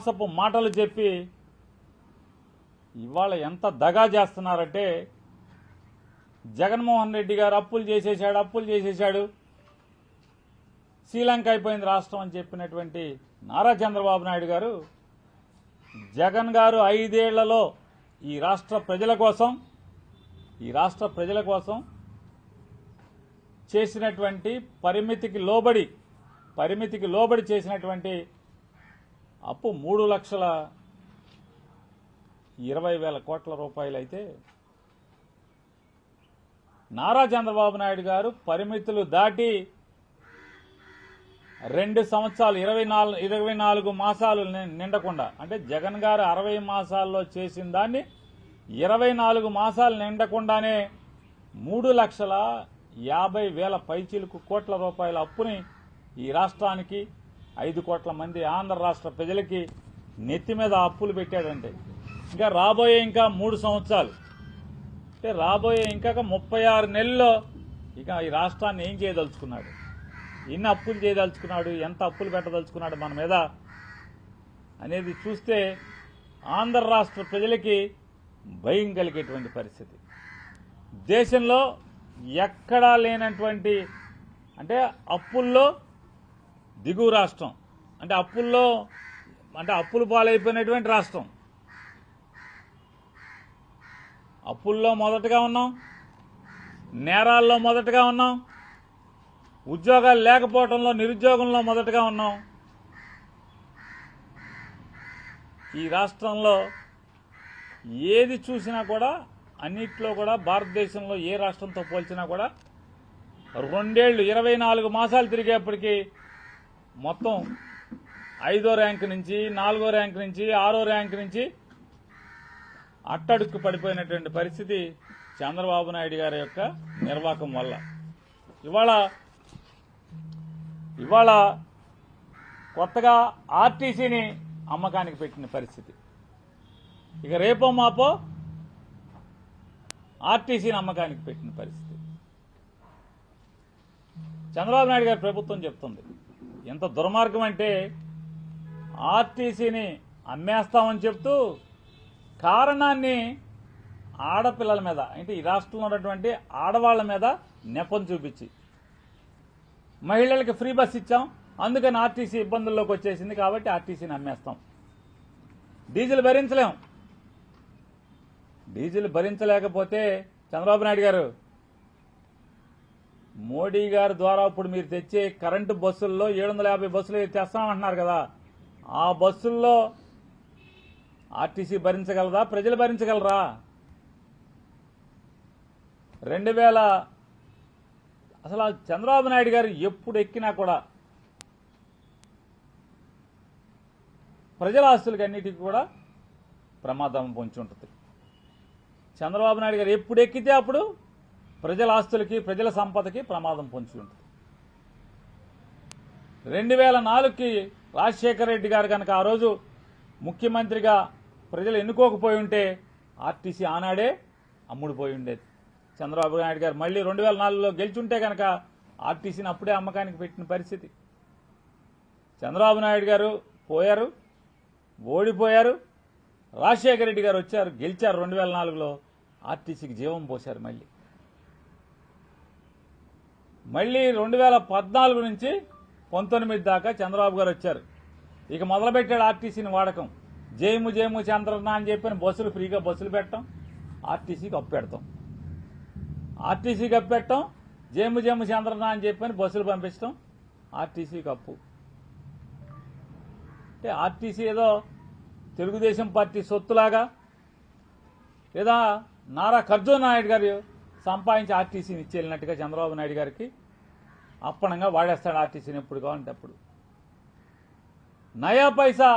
మోసపు మాటలు చెప్పి ఇవాళ ఎంత దగా చేస్తున్నారంటే జగన్మోహన్ రెడ్డి గారు అప్పులు చేసేశాడు శ్రీలంక అయిపోయింది రాష్ట్రం అని చెప్పినటువంటి నారా చంద్రబాబు నాయుడు గారు జగన్ గారు 5 ఏళ్లలో ఈ రాష్ట్ర ప్రజల కోసం చేసినటువంటి పరిమితికి లోబడి చేసినటువంటి అప్పు 3,20,000 కోట్ల రూపాయలు అయితే నారా చంద్రబాబు నాయుడు గారు పరిమితులు దాటి 2 సంవత్సరాలు 24 మాసాలు నిండకుండా అంటే జగన్ గారు 60 మాసాల్లో చేసిన దాన్ని 24 మాసాలు నిండకుండానే 3,50,000 పైచిలుకు కోట్ల రూపాయల అప్పుని ఈ రాష్ట్రానికి 5 కోట్ల మంది ఆంధ్ర రాష్ట్ర ప్రజలకి నెత్తి మీద అప్పులు పెట్టాడంటే ఇంకా రాబోయే 3 సంవత్సరాలు అంటే రాబోయే 36 నెలల్లో ఇక ఈ రాష్ట్రాన్ని ఏం చేయదలుచుకున్నాడు, ఎన్ని అప్పులు చేయదలుచుకున్నాడు, ఎంత అప్పులు పెట్టదలుచుకున్నాడు మన మీద అనేది చూస్తే ఆంధ్ర రాష్ట్ర ప్రజలకి భయం కలిగేటువంటి పరిస్థితి. దేశంలో ఎక్కడా లేనటువంటి అంటే అప్పుల్లో దిగువ రాష్ట్రం అంటే అప్పులు పాలైపోయినటువంటి రాష్ట్రం. అప్పుల్లో మొదటగా ఉన్నాం, నేరాల్లో మొదటగా ఉన్నాం, ఉద్యోగాలు లేకపోవడంలో నిరుద్యోగంలో మొదటగా ఉన్నాం. ఈ రాష్ట్రంలో ఏది చూసినా కూడా అన్నిట్లో కూడా భారతదేశంలో ఏ రాష్ట్రంతో పోల్చినా కూడా 2 ఏళ్లు 24 మాసాలు తిరిగేప్పటికీ మొత్తం 5వ ర్యాంకు నుంచి 4వ ర్యాంకు నుంచి 6వ ర్యాంకు నుంచి అట్టడుక్కు పడిపోయినటువంటి పరిస్థితి చంద్రబాబు నాయుడు గారి యొక్క నిర్వాహకం వల్ల. ఇవాళ కొత్తగా ఆర్టీసీని అమ్మకానికి పెట్టిన పరిస్థితి. ఇక రేపో మాపో ఆర్టీసీని అమ్మకానికి పెట్టిన పరిస్థితి. చంద్రబాబు నాయుడు గారి ప్రభుత్వం చెప్తుంది ఎంత దుర్మార్గం అంటే ఆర్టీసీని అమ్మేస్తామని చెప్తూ కారణాన్ని ఆడపిల్లల మీద అంటే ఈ రాష్ట్రంలో ఉన్నటువంటి ఆడవాళ్ల మీద నెపం చూపించి మహిళలకి ఫ్రీ బస్ ఇచ్చాం అందుకని ఆర్టీసీ ఇబ్బందుల్లోకి వచ్చేసింది కాబట్టి ఆర్టీసీని అమ్మేస్తాం. డీజిల్ భరించలేకపోతే చంద్రబాబు నాయుడు గారు మోడీ గారి ద్వారా ఇప్పుడు మీరు తెచ్చే కరెంటు బస్సుల్లో 750 బస్సులు తెస్తామంటున్నారు కదా, ఆ బస్సుల్లో ఆర్టీసీ భరించగలదా, ప్రజలు భరించగలరా? 2000 అసలు చంద్రబాబు నాయుడు గారు ఎప్పుడు ఎక్కినా కూడా ప్రజల ఆస్తులకి అన్నిటికీ కూడా ప్రమాదం పొంచి ఉంటుంది. చంద్రబాబు నాయుడు గారు ఎప్పుడు ఎక్కితే అప్పుడు ప్రజల ఆస్తులకి ప్రజల సంపదకి ప్రమాదం పొంచి ఉంటుంది. 2004కి రాజశేఖర రెడ్డి గారు కనుక ఆ రోజు ముఖ్యమంత్రిగా ప్రజలు ఎన్నుకోకపోయి ఉంటే ఆర్టీసీ ఆనాడే అమ్ముడుపోయి ఉండేది. చంద్రబాబు నాయుడు గారు మళ్ళీ 2004లో గెలిచుంటే కనుక ఆర్టీసీని అప్పుడే అమ్మకానికి పెట్టిన పరిస్థితి. చంద్రబాబు నాయుడు గారు పోయారు, ఓడిపోయారు, రాజశేఖర రెడ్డి గారు వచ్చారు, గెలిచారు. 2004లో ఆర్టీసీకి జీవం పోశారు. మళ్ళీ 2014 నుంచి 19 దాకా చంద్రబాబు గారు వచ్చారు. ఇక మొదలుపెట్టాడు ఆర్టీసీని వాడకం. జేము చంద్రన్న అని చెప్పిన బస్సులు ఫ్రీగా బస్సులు పెట్టడం, ఆర్టీసీకి అప్పు పెడతాం, జేము చంద్రన్న అని చెప్పని బస్సులు పంపించడం, ఆర్టీసీకి అప్పు. అంటే ఆర్టీసీ ఏదో తెలుగుదేశం పార్టీ సొత్తులాగా లేదా నారా ఖర్జూర్ నాయుడు గారు సంపాదించి ఆర్టీసీని ఇచ్చేళ్ళినట్టుగా చంద్రబాబు నాయుడు గారికి అప్పనంగా వాడేస్తాడు ఆర్టీసీని ఎప్పుడు కావాలంటే అప్పుడు. నయా పైసా